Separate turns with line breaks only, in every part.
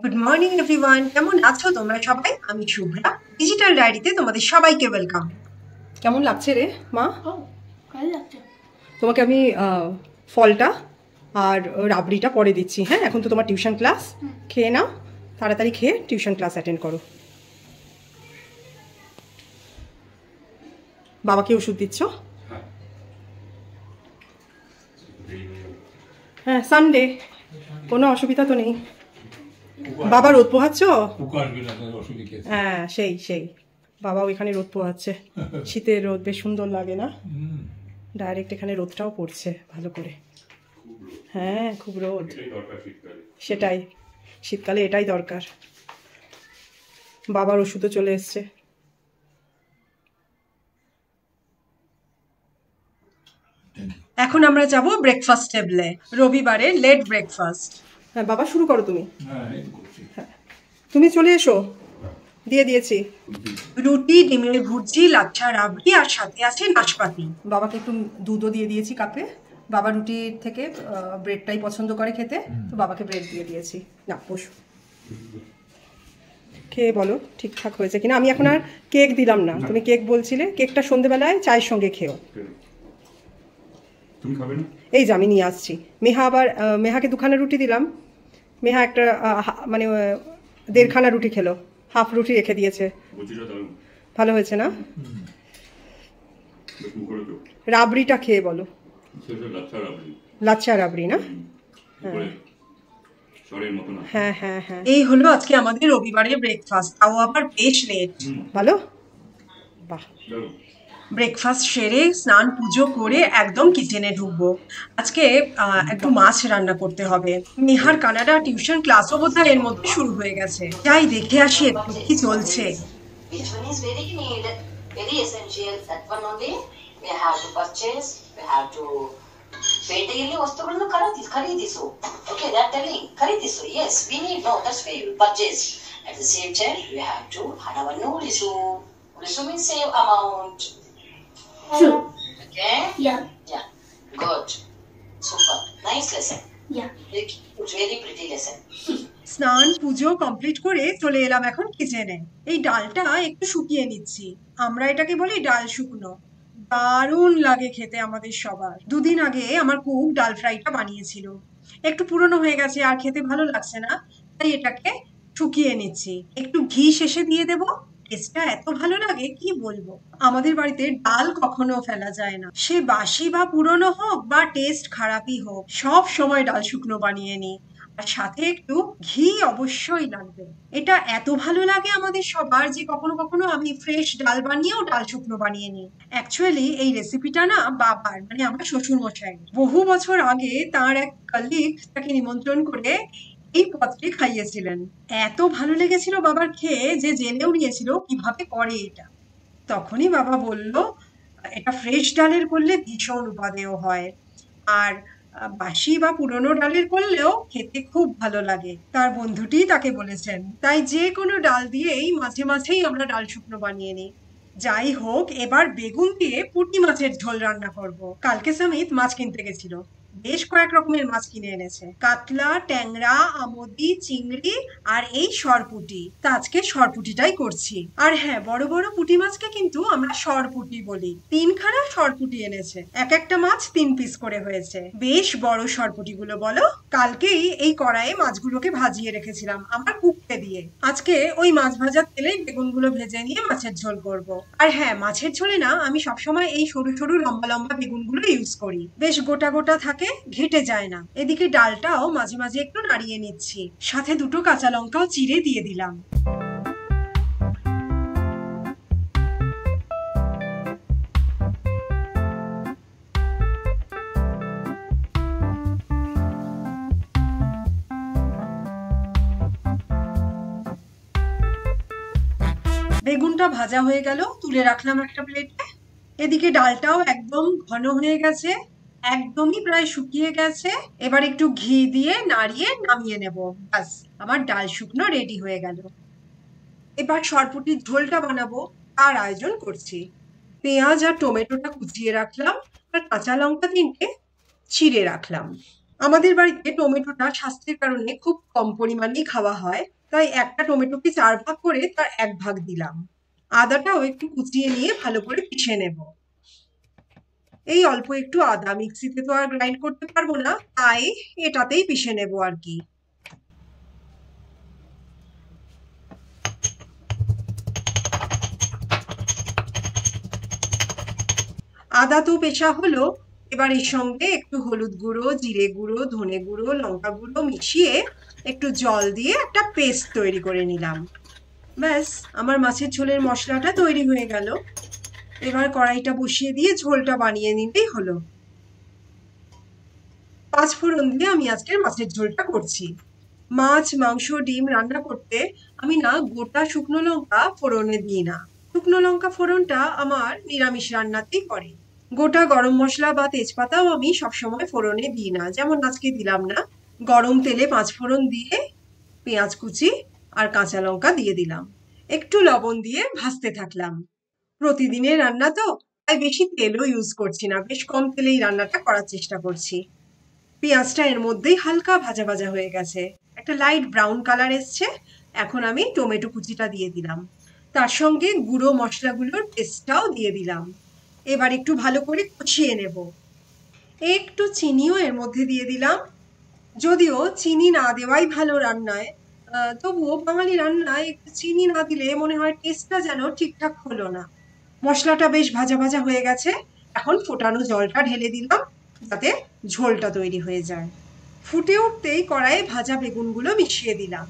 Good morning everyone, কেমন আছো তোমরা সবাই? আমি শুভ্রা, ডিজিটাল ডায়েরিতে তোমাদের সবাইকে ওয়েলকাম। কেমন লাগছে রে মা?
ভালো লাগছে।
তোমাকে আমি ফলটা আর রাবড়িটা পরে দিচ্ছি। হ্যাঁ, এখন তো তোমার টিউশন ক্লাস, খেয়ে নাও, তাড়াতাড়ি খেয়ে টিউশন ক্লাস অ্যাটেন্ড করো। বাবাকে ওষুধ দিচ্ছ? হ্যাঁ, সানডে, কোনো অসুবিধা তো নেই। বাবা রোদ পোহাচ্ছ? হ্যাঁ, সেই বাবা ওইখানে রোদ পোহাচ্ছে। শীতের রোদ বেশ সুন্দর লাগে না? ডাইরেক্ট এখানে রোদটাও পড়ছে ভালো করে। হ্যাঁ, খুব রোদ। সেটাই, শীতকালে এটাই দরকার। বাবার ওষুধও চলে এসছে। এখন আমরা যাব ব্রেকফাস্ট টেবিলে, রবিবারে লেট ব্রেকফাস্ট। হ্যাঁ বাবা, শুরু করো তুমি। হ্যাঁ, তুমি চলে এসো, দিয়ে দিয়েছি। রুটি, ডিমের ভুর্জি, লাচ্ছা, রাবড়ি আর সাথে আছে নাশপাতি। বাবাকে একটু দুধও দিয়ে দিয়েছি কাপে। বাবা রুটির থেকে ব্রেডটাই পছন্দ করে খেতে, তো বাবাকে ব্রেড দিয়ে দিয়েছি। না বসো, খেয়ে বলো ঠিকঠাক হয়েছে কিনা। আমি এখন আর কেক দিলাম না, তুমি কেক বলছিলে। কেকটা সন্ধেবেলায় চায়ের সঙ্গে খেও। এই যে আমি নিয়ে আসছি। মেহাকে দুখানা রুটি দিলাম। মেহা একটা মানে 1.5খানা রুটি খেলো, হাফ রুটি রেখে দিয়েছে। ভালো হয়েছে না? রাবড়িটা খেয়ে বলো। লাচ্ছা রাবড়ি না? হ্যাঁ হ্যাঁ হ্যাঁ, এই হলো আজকে আমাদের রবিবারের ব্রেকফাস্ট, তাও আবার বেশ লেট। ভালো, বাহ। ব্রেকফাস্ট সেরে স্নান পুজো করে একদম কিচেনে ঢুকবো। আজকে একটু মাছ রান্না করতে হবে। নেহার কানাডা টিউশন ক্লাসও বোধহয় এর মধ্যে শুরু হয়ে গেছে। যাই দেখে আসি একটু কি চলছে।
ಪೇಟೆಯಲ್ಲಿ ವಸ್ತುಗಳನ್ನು ಖರೀದಿಸು. Okay, they are telling ಖರೀದಿಸು. Yes, we need, no, that's why you purchase. At the same time, you have to ಹಣವನ್ನು ಉಳಿಸು. ಉಳಿಸು means save amount.
True.
Okay?
Yeah.
Yeah. Good. Super. Nice lesson.
Yeah.
It's very pretty lesson.
স্নান পুজো complete করে চলে এলাম এখন কিচেনে। এই ডালটা একটু শুকিয়ে নিচ্ছি। আমরা এটাকে বলি ডাল শুকনো। দারুণ লাগে খেতে আমাদের সবার। 2 দিন আগে আমার কুক ডাল ফ্রাইটা বানিয়েছিল। একটু পুরনো হয়ে গেছে আর খেতে ভালো লাগছে না, তাই এটাকে শুকিয়ে নিচ্ছি। একটু ঘি শেষে দিয়ে দেবো। টেস্টটা এত ভালো লাগে কি বলবো। আমাদের বাড়িতে ডাল কখনো ফেলা যায় না, সে বাসি বা পুরনো হোক বা টেস্ট খারাপই হোক, সব সময় ডাল শুকনো বানিয়ে নিই। আর সাথে একটু ঘি অবশ্যই লাগবে। এটা এত ভালো লাগে আমাদের সবার যে কখনো কখনো আমি ফ্রেশ ডাল বানিয়েও ডাল শুকনো বানিয়ে নিই। অ্যাকচুয়ালি এই রেসিপিটা না বাবার, মানে আমার শ্বশুর মশাই, বহু বছর আগে তার এক কলিগ তাকে নিমন্ত্রণ করে এই পদটি খাইয়েছিলেন। এত ভালো লেগেছিল বাবার খেয়ে যে জেনেও নিয়েছিল কিভাবে করে এটা। তখনই বাবা বলল, এটা ফ্রেশ ডালের করলে ভীষণ উপাদেয় হয়, আর বাসি বা পুরনো ডালের করলেও খেতে খুব ভালো লাগে। তার বন্ধুটি তাকে বলেছেন, তাই যে কোনো ডাল দিয়েই মাঝে মাঝেই আমরা ডাল শুকনো বানিয়ে নিই। যাই হোক, এবার বেগুন দিয়ে পুঁটি মাছের ঝোল রান্না করব। কালকে সমিত মাছ কিনতে গেছিল, বেশ কয়েক রকমের মাছ কিনে এনেছে। কাতলা, ট্যাংরা, আমোদি, চিংড়ি আর এই সরপুঁটি। তা আজকে সরপুঁটিটাই করছি। আর হ্যাঁ, বড় বড় পুঁটি মাছকে কিন্তু আমরা সরপুঁটি বলি। 3খানা সরপুঁটি এনেছে, এক একটা মাছ 3 পিস করে হয়েছে। বেশ বড় সরপুঁটিগুলো বলো। কালকেই এই কড়াইয়ে মাছগুলোকে ভাজিয়ে রেখেছিলাম আমার কুককে দিয়ে। আজকে ওই মাছ ভাজার তেলেই বেগুনগুলো ভেজে নিয়ে মাছের ঝোল করব। আর হ্যাঁ, মাছের ঝোলে না আমি সবসময় এই সরু সরু লম্বা লম্বা বেগুনগুলো ইউজ করি, বেশ গোটা গোটা থাকে, ঘেটে যায় না। এদিকে ডালটাও মাঝে মাঝে একটু নাড়িয়ে নিচ্ছি, সাথে 2টো কাঁচা লঙ্কাও চিড়ে দিয়ে দিলাম। বেগুনটা ভাজা হয়ে গেল, তুলে রাখলাম একটা প্লেটে। এদিকে ডালটাও একদম ঘন হয়ে গেছে, একদমই প্রায় শুকিয়ে গেছে। এবার একটু ঘি দিয়ে নাড়িয়ে নামিয়ে নেব। ব্যাস, আমার ডাল শুকনো রেডি হয়ে গেল। এবার সরপুঁটির ঝোলটা বানাবো, তার আয়োজন করছি। পেঁয়াজ আর টমেটোটা কুচিয়ে রাখলাম, আর কাঁচা লঙ্কা 3টে চিড়ে রাখলাম। আমাদের বাড়িতে টমেটোটা স্বাস্থ্যের কারণে খুব কম পরিমাণেই খাওয়া হয়, তাই একটা টমেটোকে 4 ভাগ করে তার 1 ভাগ দিলাম। আদাটাও একটু কুচিয়ে নিয়ে ভালো করে পিষে নেব। এই অল্প একটু আদা, মিক্সিতে তো আর গ্রাইন্ড করতে পারবো না, তাই এটাতেই পিষে নেব আর কি। আদা তো পেষা হলো, এবার এর সঙ্গে একটু হলুদ গুঁড়ো, জিরে গুঁড়ো, ধনে গুঁড়ো, লঙ্কা গুঁড়ো মিশিয়ে একটু জল দিয়ে একটা পেস্ট তৈরি করে নিলাম। ব্যাস, আমার মাছের ঝোলের মশলাটা তৈরি হয়ে গেল। এবার কড়াইটা বসিয়ে দিয়ে ঝোলটা বানিয়ে নিলেই হলো। 5 ফোড়ন দিয়ে আমি আজকের মাছের ঝোলটা করছি। মাছ, মাংস, ডিম রান্না করতে আমি না গোটা শুকনো লঙ্কা ফোড়নে দিই না। শুকনো লঙ্কা ফোড়নটা আমার নিরামিষ রান্নাতেই পড়ে। গোটা গরম মশলা বা তেজপাতাও আমি সবসময় ফোড়নে দিই না, যেমন আজকে দিলাম না। গরম তেলে 5 ফোড়ন দিয়ে পেঁয়াজ কুচি আর কাঁচা লঙ্কা দিয়ে দিলাম, একটু লবণ দিয়ে ভাজতে থাকলাম। প্রতিদিনের রান্না তো, তাই বেশি তেলও ইউজ করছি না, বেশ কম তেলেই রান্নাটা করার চেষ্টা করছি। পেঁয়াজটা এর মধ্যেই হালকা ভাজা ভাজা হয়ে গেছে, একটা লাইট ব্রাউন কালার এসছে। এখন আমি টমেটো কুচিটা দিয়ে দিলাম, তার সঙ্গে গুঁড়ো মশলাগুলোর পেস্টটাও দিয়ে দিলাম। এবার একটু ভালো করে কষিয়ে নেব। একটু চিনিও এর মধ্যে দিয়ে দিলাম, যদিও চিনি না দেওয়াই ভালো রান্নায়, তবুও বাঙালি রান্নায় একটু চিনি না দিলে মনে হয় টেস্টটা যেন ঠিকঠাক হলো না। মশলাটা বেশ ভাজা ভাজা হয়ে গেছে, এখন ফোটানো জলটা ঢেলে দিলাম যাতে ঝোলটা তৈরি হয়ে যায়। ফুটে উঠতেই কড়াইয়ে ভাজা বেগুনগুলো মিশিয়ে দিলাম,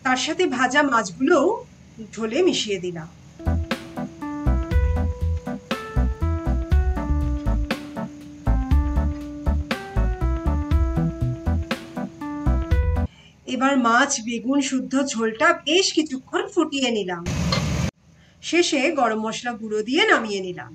তার সাথে ভাজা মাছগুলোও ঝোলে মিশিয়ে দিলাম। এবার মাছ বেগুন শুদ্ধ ঝোলটা বেশ কিছুক্ষণ ফুটিয়ে নিলাম, শেষে গরম মশলা গুঁড়ো দিয়ে নামিয়ে নিলাম।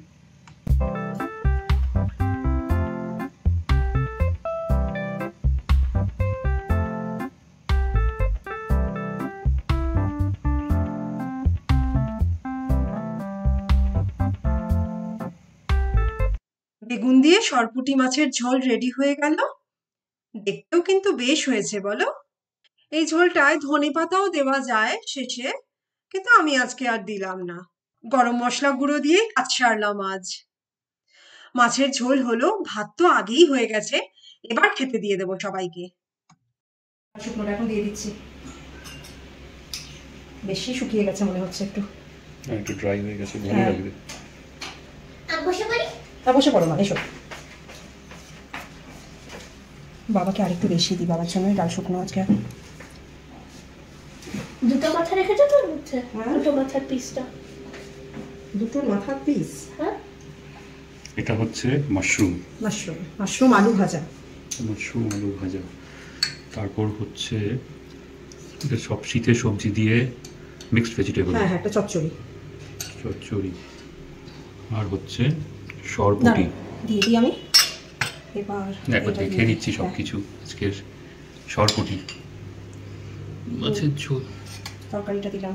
বেগুন দিয়ে সরপুঁটি মাছের ঝোল রেডি হয়ে গেল। দেখতেও কিন্তু বেশ হয়েছে, বলো? এই ঝোলটায় ধনেপাতাও দেওয়া যায় শেষে, কিন্তু আমি আজকে আর দিলাম না। গরম মশলা গুঁড়ো দিয়ে কাজ সারলাম আজ। মাছের ঝোল হলো, ভাত তো আগেই হয়ে গেছে, এবার খেতে দিয়ে দেবো সবাইকে। শুকনোটা এখন দিয়ে দিচ্ছি, বেশি শুকিয়ে গেছে মনে হচ্ছে একটু।
একটু ড্রাই হয়ে গেছে, ভালো লাগবে।
বসে পড়ো মা, এসো। বাবাকে আরেকটু বেশি দিই, বাবার জন্য ডাল শুকনো আজকে।
দুটো মাথা রেখেছো তোর মধ্যে? দুটো মাথার পিসটা,
দুটো মাথার পিস।
হ্যাঁ,
এটা হচ্ছে মাশরুম
মাশরুম আলু ভাজা।
আলু ভাজা। তারপর হচ্ছে এটা সব শীতের সবজি দিয়ে মিক্সড ভেজিটেবল।
হ্যাঁ, একটা চচ্চড়ি।
আর হচ্ছে সরপুটি
দিয়ে দিই আমি। এবার
একবার দেখে নিচ্ছি সব কিছু। আজকের সরপুটি, মাছের ঝোল,
তরকারিটা দিলাম।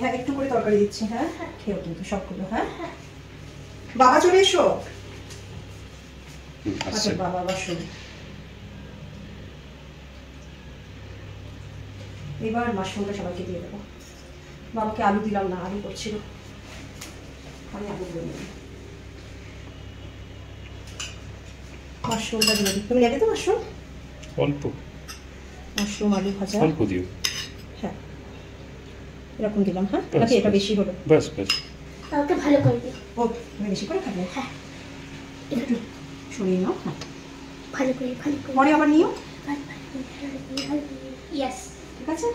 হ্যাঁ, একটু করে তরকারি দিচ্ছি। হ্যাঁ, খেয়েও কিন্তু সবগুলো। হ্যাঁ, বাবা চলে এসো। আচ্ছা, বাবা বসো। এবার মাশরুমটা সবাইকে দিয়ে দেবো। বাবাকে আলু দিলাম না, আলু করছিল, আমি আলু দিয়ে দিলাম। মাশরুমটা দিয়ে দিই। তুমি নেবে তো মাশরুম?
অল্প
মাশরুম আলু ভাজা
অল্প দিও।
হ্যাঁ, এরকম দিলাম। হ্যাঁ, নাকি এটা বেশি হলো?
ব্যাস
ওকে ভালো করে দিও।
ও, তুমি বেশি করে খাবে?
হ্যাঁ,
একটু সরিয়ে নাও। হ্যাঁ,
ভালো করে
পরে আবার নিও।
ইয়েস,
ঠিক আছে।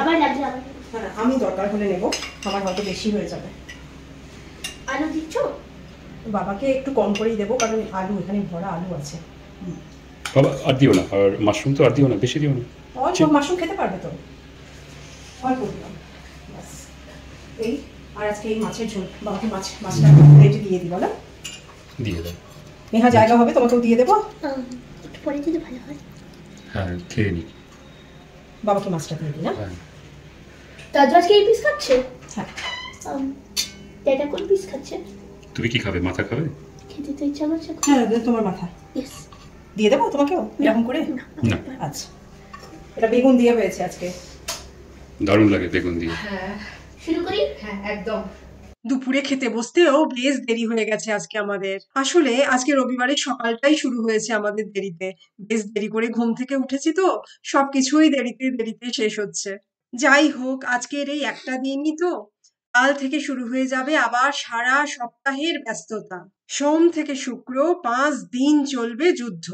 আবার লাগবে আবার।
না, আমি দরকার হলে নেবো, আমার হয়তো বেশি হয়ে যাবে।
আলু দিচ্ছ?
বাবাকে একটু কম করেই দেবো, কারণ আলু এখানে ভরা আলু আছে।
বাবা আর দিও না, আর মাশরুম তো আর দিও না, বেশি দিও না।
অল্প মাশরুম খেতে পারবে তো, অল্প দিলাম ব্যাস। এই আর আজকে এই মাছের ঝোল, বাবাকে মাছটা রেডি দিয়ে দিই। বলো,
দিয়ে দাও।
নেহা জায়গা হবে, তোমাকেও দিয়ে দেবো।
একটু পরে দিলে ভালো হয়।
হ্যাঁ, খেয়ে নি।
বাবাকে মাছটা দিয়ে দিই না।
দাদু আজকে এই পিস খাচ্ছে?
হ্যাঁ।
দাদা কোন পিস খাচ্ছে?
তুমি কি খাবে? মাথা খাবে?
খেতে তো ইচ্ছা করছে।
হ্যাঁ, তোমার মাথা।
ইয়েস।
দিয়ে দেবো তোমাকেও এরকম করে?
না,
আচ্ছা, এটা বেগুন দিয়ে হয়েছে আজকে।
দারুণ লাগে বেগুন দিয়ে।
শুরু করি।
হ্যাঁ একদম।
দুপুরে খেতে বসতেও বেশ দেরি হয়ে গেছে আজকে আমাদের। আসলে আজকে রবিবারের সকালটাই শুরু হয়েছে আমাদের দেরিতে। বেশ দেরি করে ঘুম থেকে উঠেছি তো, সবকিছুই দেরিতে দেরিতে শেষ হচ্ছে। যাই হোক, আজকের এই একটা দিনই তো, কাল থেকে শুরু হয়ে যাবে আবার সারা সপ্তাহের ব্যস্ততা। সোম থেকে শুক্র 5 দিন চলবে যুদ্ধ।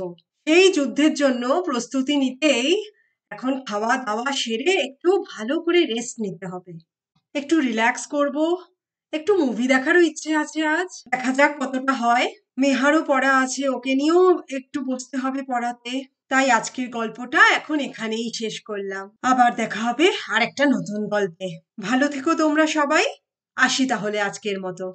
এই যুদ্ধের জন্য প্রস্তুতি নিতেই এখন খাওয়া দাওয়া সেরে একটু ভালো করে রেস্ট নিতে হবে, একটু রিল্যাক্স করব, একটু মুভি দেখারও ইচ্ছে আছে আজ। দেখা যাক কতটা হয়। মেহারও পড়া আছে, ওকে নিয়েও একটু বসতে হবে পড়াতে। তাই আজকের গল্পটা এখন এখানেই শেষ করলাম। আবার দেখা হবে আর একটা নতুন গল্পে। ভালো থেকো তোমরা সবাই। আসি তাহলে আজকের মতো।